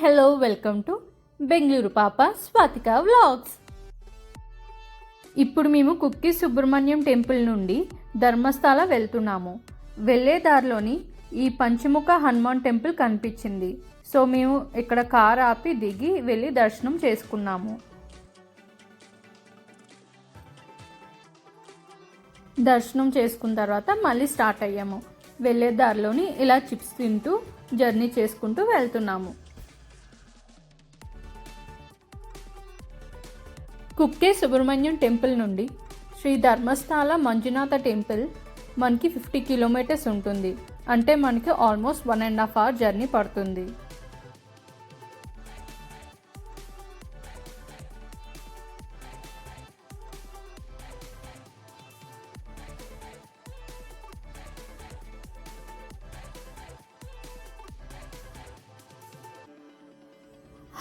Hello welcome to Bengaluru పాప Swathika vlogs. ఇప్పుడు మేము కుక్కి సుబ్రహ్మణ్యం టెంపుల్ నుండి ధర్మస్థల వెళ్తున్నాము. వెళ్ళే దారిలోని ఈ పంచముఖ హనుమాన్ టెంపుల్ కనిపించింది. సో మేము ఇక్కడ కార్ ఆపి దిగి వెళ్ళి దర్శనం చేసుకున్నాము. దర్శనం చేసుకున్న తర్వాత మళ్ళీ స్టార్ట్ అయ్యాము. వెళ్ళే దారిలోని ఇలా చిప్స్ తింటూ జర్నీ చేసుకుంటూ వెళ్తున్నాము. కుక్కే సుబ్రహ్మణ్యం టెంపుల్ నుండి శ్రీ ధర్మస్థల మంజునాథ టెంపుల్ మనకి 50 కిలోమీటర్స్ ఉంటుంది. అంటే మనకి ఆల్మోస్ట్ 1.5 hour జర్నీ పడుతుంది.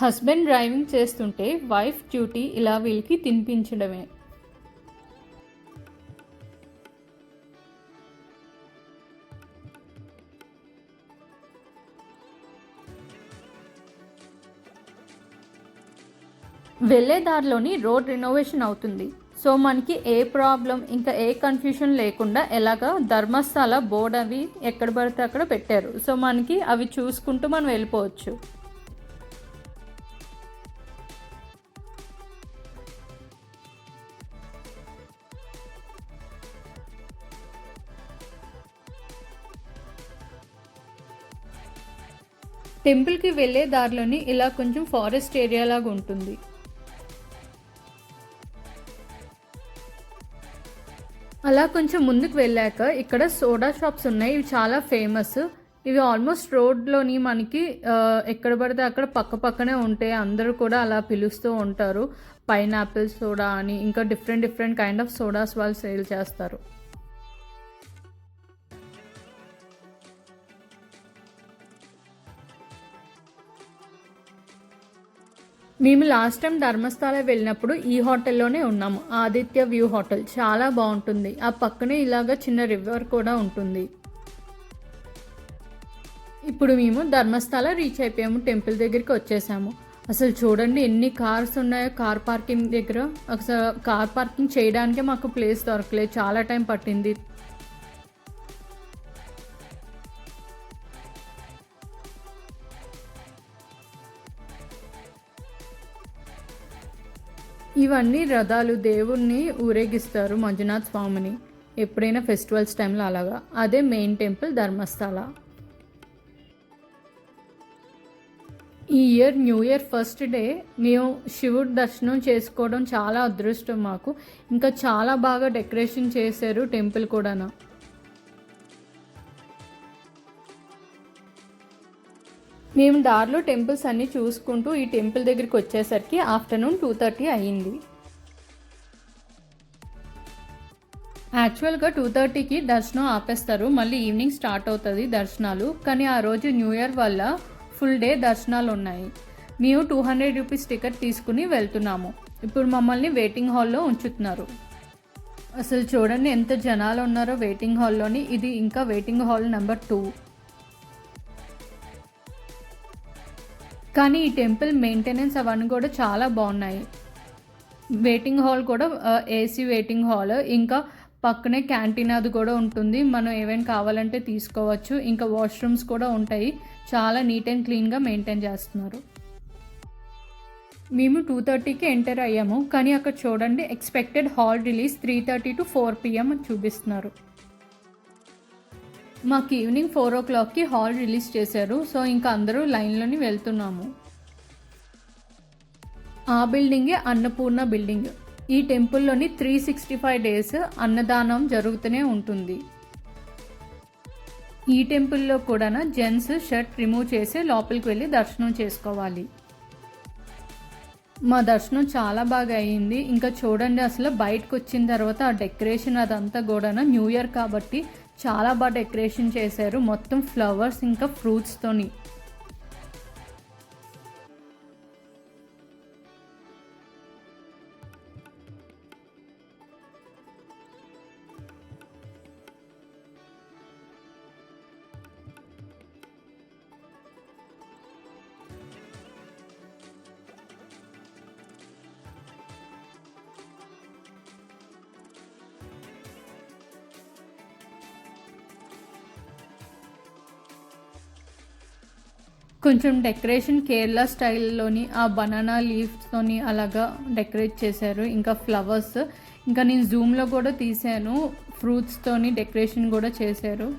హస్బెండ్ డ్రైవింగ్ చేస్తుంటే వైఫ్ డ్యూటీ ఇలా వీళ్ళకి తినిపించడమే. వెళ్ళే దారిలోని రోడ్ రినోవేషన్ అవుతుంది. సో మనకి ఏ ప్రాబ్లం ఇంకా ఏ కన్ఫ్యూషన్ లేకుండా ఎలాగా ధర్మస్థల బోర్డ్ అవి ఎక్కడ పడితే అక్కడ పెట్టారు. సో మనకి అవి చూసుకుంటూ మనం వెళ్ళిపోవచ్చు. టెంపుల్కి వెళ్ళే దారిలోని ఇలా కొంచెం ఫారెస్ట్ ఏరియా లాగా ఉంటుంది. అలా కొంచెం ముందుకు వెళ్ళాక ఇక్కడ సోడా షాప్స్ ఉన్నాయి. ఇవి చాలా ఫేమస్. ఇవి ఆల్మోస్ట్ రోడ్లోని మనకి ఎక్కడ పడితే అక్కడ పక్క పక్కనే ఉంటాయి. అందరూ కూడా అలా పిలుస్తూ ఉంటారు. పైనాపిల్ సోడా అని ఇంకా డిఫరెంట్ కైండ్ ఆఫ్ సోడాస్ వాళ్ళు సేల్ చేస్తారు. మేము లాస్ట్ టైం ధర్మస్థల వెళ్ళినప్పుడు ఈ హోటల్లోనే ఉన్నాము. ఆదిత్య వ్యూ హోటల్ చాలా బాగుంటుంది. ఆ పక్కనే ఇలాగా చిన్న రివర్ కూడా ఉంటుంది. ఇప్పుడు మేము ధర్మస్థల రీచ్ అయిపోయాము. టెంపుల్ దగ్గరికి వచ్చేసాము. అసలు చూడండి ఎన్ని కార్స్ ఉన్నాయో. కార్ పార్కింగ్ దగ్గర అసలు కార్ పార్కింగ్ చేయడానికే మాకు ప్లేస్ దొరకలేదు. చాలా టైం పట్టింది. ఇవన్నీ రథాలు దేవుణ్ణి ఊరేగిస్తారు మంజునాథ్ స్వామిని ఎప్పుడైనా ఫెస్టివల్స్ టైంలో అలాగా. అదే మెయిన్ టెంపుల్ ధర్మస్థల. ఈ year new year first day మేము శివుడి దర్శనం చేసుకోవడం చాలా అదృష్టం మాకు. ఇంకా చాలా బాగా డెకరేషన్ చేశారు టెంపుల్ కూడా. మేము దారిలో టెంపుల్స్ అన్నీ చూసుకుంటూ ఈ టెంపుల్ దగ్గరికి వచ్చేసరికి ఆఫ్టర్నూన్ 2:30 అయ్యింది. యాక్చువల్గా 2:30కి దర్శనం ఆపేస్తారు. మళ్ళీ ఈవినింగ్ స్టార్ట్ అవుతుంది దర్శనాలు. కానీ ఆ రోజు న్యూ ఇయర్ వల్ల ఫుల్ డే దర్శనాలు ఉన్నాయి. మేము 200 రూపీస్ టికెట్ తీసుకుని వెళ్తున్నాము. ఇప్పుడు మమ్మల్ని వెయిటింగ్ హాల్లో ఉంచుతున్నారు. అసలు చూడండి ఎంత జనాలు ఉన్నారో వెయిటింగ్ హాల్లోని. ఇది ఇంకా వెయిటింగ్ హాల్ నెంబర్ 2. కానీ ఈ టెంపుల్ మెయింటెనెన్స్ అవన్నీ కూడా చాలా బాగున్నాయి. వెయిటింగ్ హాల్ కూడా ఏసీ వెయిటింగ్ హాల్. ఇంకా పక్కనే క్యాంటీన్ అది కూడా ఉంటుంది. మనం ఏమైనా కావాలంటే తీసుకోవచ్చు. ఇంకా వాష్రూమ్స్ కూడా ఉంటాయి. చాలా నీట్ అండ్ క్లీన్గా మెయింటైన్ చేస్తున్నారు. మేము 2:30కి ఎంటర్ అయ్యాము. కానీ అక్కడ చూడండి expected hall release 3:30 to 4 PM అని చూపిస్తున్నారు. మాకు ఈవినింగ్ 4 o'clockకి హాల్ రిలీజ్ చేశారు. సో ఇంకా అందరూ లైన్లోని వెళ్తున్నాము. ఆ బిల్డింగే అన్నపూర్ణ బిల్డింగ్. ఈ టెంపుల్లోని 365 days అన్నదానం జరుగుతూనే ఉంటుంది. ఈ టెంపుల్లో కూడా జెంట్స్ షర్ట్ రిమూవ్ చేసి లోపలికి వెళ్ళి దర్శనం చేసుకోవాలి. మా దర్శనం చాలా బాగా అయ్యింది. ఇంకా చూడండి అసలు బయటకు వచ్చిన తర్వాత ఆ డెకరేషన్ అదంతా కూడా న్యూ ఇయర్ కాబట్టి చాలా బాగా డెకరేషన్ చేశారు. మొత్తం ఫ్లవర్స్ ఇంకా ఫ్రూట్స్తోని. కొంచెం డెకరేషన్ కేరళ స్టైల్లోని ఆ బనానా లీవ్స్తోని అలాగా డెకరేట్ చేశారు. ఇంకా ఫ్లవర్స్, ఇంకా నేను జూమ్లో కూడా తీసాను, ఫ్రూట్స్తోని డెకరేషన్ కూడా చేశారు.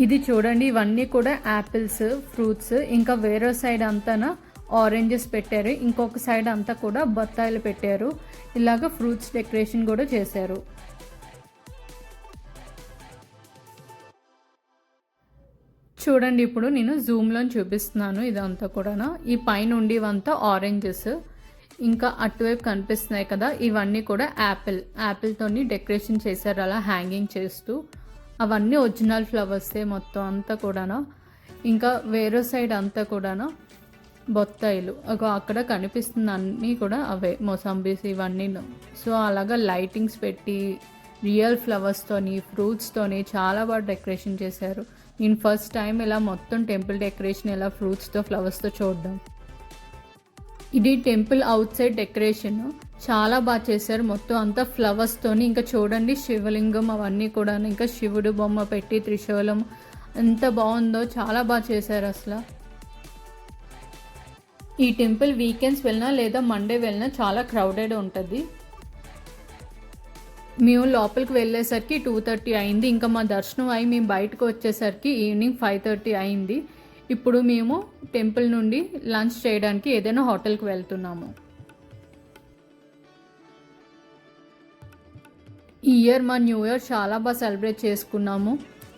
ఇది చూడండి, ఇవన్నీ కూడా యాపిల్స్, ఫ్రూట్స్. ఇంకా వేరే సైడ్ అంతా ఆరెంజెస్ పెట్టారు, ఇంకొక సైడ్ అంతా కూడా బత్తాయిలు పెట్టారు. ఇలాగ ఫ్రూట్స్ డెకరేషన్ కూడా చేశారు. చూడండి, ఇప్పుడు నేను జూమ్లో చూపిస్తున్నాను. ఇదంతా కూడా ఈ పైన ఉండేవంతా ఆరెంజెస్, ఇంకా అటువైపు కనిపిస్తున్నాయి కదా, ఇవన్నీ కూడా యాపిల్తోని డెకరేషన్ చేశారు అలా హ్యాంగింగ్ చేస్తూ. అవన్నీ ఒరిజినల్ ఫ్లవర్సే మొత్తం అంతా కూడా. ఇంకా వేరే సైడ్ అంతా కూడా బొత్తాయిలు అక్కడ కనిపిస్తుంది, అన్నీ కూడా అవే మొసంబీస్ ఇవన్నీ. సో అలాగా లైటింగ్స్ పెట్టి రియల్ ఫ్లవర్స్తోని ఫ్రూట్స్తోని చాలా బాగా డెకరేషన్ చేశారు. నేను ఫస్ట్ టైం ఇలా మొత్తం టెంపుల్ డెకరేషన్ ఇలా ఫ్రూట్స్తో ఫ్లవర్స్తో చూడడం. ఇది టెంపుల్ అవుట్ సైడ్ డెకరేషన్ చాలా బాగా చేశారు, మొత్తం అంతా ఫ్లవర్స్తోని. ఇంకా చూడండి, శివలింగం అవన్నీ కూడా, ఇంకా శివుడు బొమ్మ పెట్టి త్రిశూలం ఎంత బాగుందో, చాలా బాగా చేశారు అసలు. ఈ టెంపుల్ వీకెండ్స్ వెళ్ళినా లేదా మండే వెళ్ళినా చాలా క్రౌడెడ్ ఉంటుంది. మేము లోపలికి వెళ్ళేసరికి 2:30 అయింది. ఇంకా మా దర్శనం అయి మేము బయటకు వచ్చేసరికి ఈవినింగ్ 5:30 అయింది. ఇప్పుడు మేము టెంపుల్ నుండి లంచ్ చేయడానికి ఏదైనా హోటల్కి వెళ్తున్నాము. ఈ ఇయర్ మా న్యూ ఇయర్ చాలా బాగా సెలబ్రేట్ చేసుకున్నాము.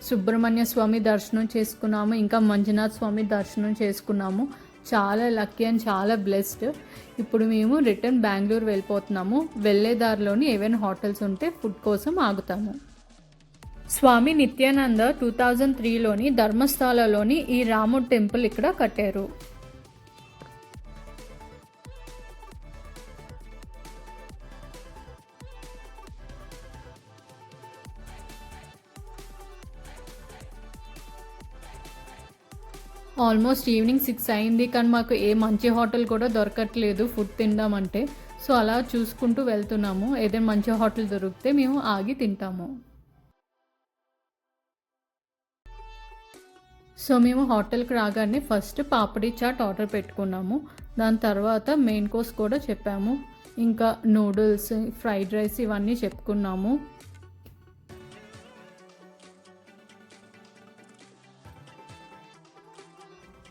సుబ్రహ్మణ్య స్వామి దర్శనం చేసుకున్నాము, ఇంకా మంజునాథ్ స్వామి దర్శనం చేసుకున్నాము. చాలా లక్కీ అండ్ చాలా బ్లెస్డ్. ఇప్పుడు మేము రిటర్న్ బెంగళూరు వెళ్ళిపోతున్నాము. వెళ్ళే దారిలోని ఏవైనా హోటల్స్ ఉంటే ఫుడ్ కోసం ఆగుతాము. స్వామి నిత్యానంద 2003లోని ధర్మస్థలలోని ఈ రాముడు టెంపుల్ ఇక్కడ కట్టారు. ఆల్మోస్ట్ ఈవినింగ్ 6 అయింది, కానీ మాకు ఏ మంచి హోటల్ కూడా దొరకట్లేదు ఫుడ్ తిందామంటే. సో అలా చూసుకుంటూ వెళ్తున్నాము, ఏదైనా మంచి హోటల్ దొరికితే మేము ఆగి తింటాము. సో మేము హోటల్కి రాగానే ఫస్ట్ పాపడీ చాట్ ఆర్డర్ పెట్టుకున్నాము. దాని తర్వాత మెయిన్ కోర్స్ కూడా చెప్పాము, ఇంకా నూడిల్స్, ఫ్రైడ్ రైస్ ఇవన్నీ చెప్పుకున్నాము.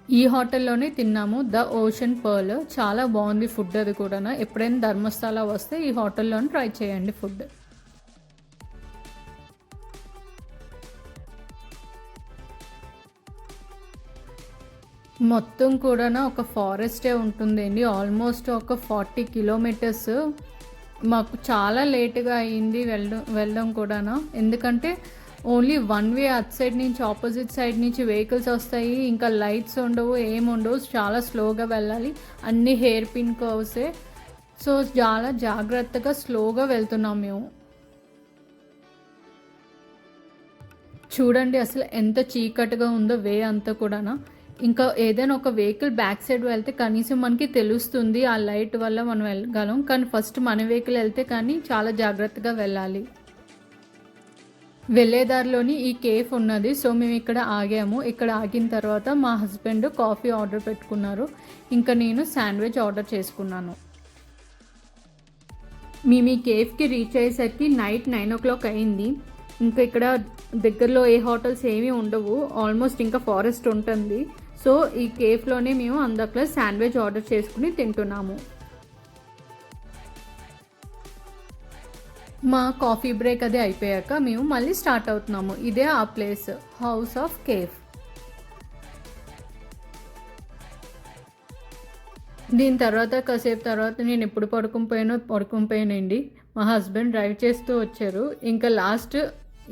ఈ హోటల్లోనే తిన్నాము, ద ఓషన్ పర్ల్. చాలా బాగుంది ఫుడ్, అది కూడా. ఎప్పుడైనా ధర్మస్థల వస్తే ఈ హోటల్లోనే ట్రై చేయండి ఫుడ్. మొత్తం కూడా ఒక ఫారెస్టే ఉంటుందండి, ఆల్మోస్ట్ ఒక 40 కిలోమీటర్స్. మాకు చాలా లేట్గా అయింది వెళ్ళడం కూడా, ఎందుకంటే only one way at side నుంచి ఆపోజిట్ సైడ్ నుంచి వెహికల్స్ వస్తాయి, ఇంకా లైట్స్ ఉండవు, ఏముండవు, చాలా స్లోగా వెళ్ళాలి. అన్ని హెయిర్ పిన్ కర్వ్సే. సో చాలా జాగ్రత్తగా స్లోగా వెళ్తున్నాం మేము. చూడండి అసలు ఎంత చీకటిగా ఉందో వే అంతా కూడా. ఇంకా ఏదైనా ఒక వెహికల్ బ్యాక్ సైడ్ వెళ్తే కనీసం మనకి తెలుస్తుంది, ఆ లైట్ వల్ల మనం వెళ్ళగలం. కానీ ఫస్ట్ మన వెహికల్ వెళ్తే కానీ చాలా జాగ్రత్తగా వెళ్ళాలి. వెళ్ళేదారిలోని ఈ కేఫ్ ఉన్నది. సో మేము ఇక్కడ ఆగాము. ఇక్కడ ఆగిన తర్వాత మా హస్బెండ్ కాఫీ ఆర్డర్ పెట్టుకున్నారు, ఇంకా నేను శాండ్విచ్ ఆర్డర్ చేసుకున్నాను. మేము ఈ కేఫ్కి రీచ్ అయ్యేసరికి నైట్ 9 o'clock అయింది. ఇంకా ఇక్కడ దగ్గరలో ఏ హోటల్స్ ఏమీ ఉండవు, ఆల్మోస్ట్ ఇంకా ఫారెస్ట్ ఉంటుంది. సో ఈ కేఫ్లోనే మేము అందట్లో శాండ్విచ్ ఆర్డర్ చేసుకుని తింటున్నాము. మా కాఫీ బ్రేక్ అది అయిపోయాక మేము మళ్ళీ స్టార్ట్ అవుతున్నాము. ఇదే ఆ ప్లేస్, హౌస్ ఆఫ్ కేఫ్. దీని తర్వాత కాసేపు తర్వాత నేను ఎప్పుడు పడుకునిపోయానండి. మా హస్బెండ్ డ్రైవ్ చేస్తూ వచ్చారు. ఇంకా లాస్ట్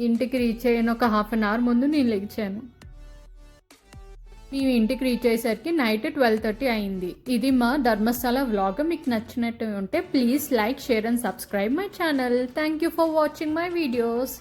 ఇంటికి రీచ్ అయిన ఒక 1/2 hour ముందు నేను లెగిచాను. మేము ఇంటికి రీచ్ అయ్యేసరికి నైట్ 12:30 అయింది. ఇది మా ధర్మస్థల వ్లాగ్. మీకు నచ్చినట్టు ఉంటే please like, share and subscribe my channel. Thank you for watching my videos.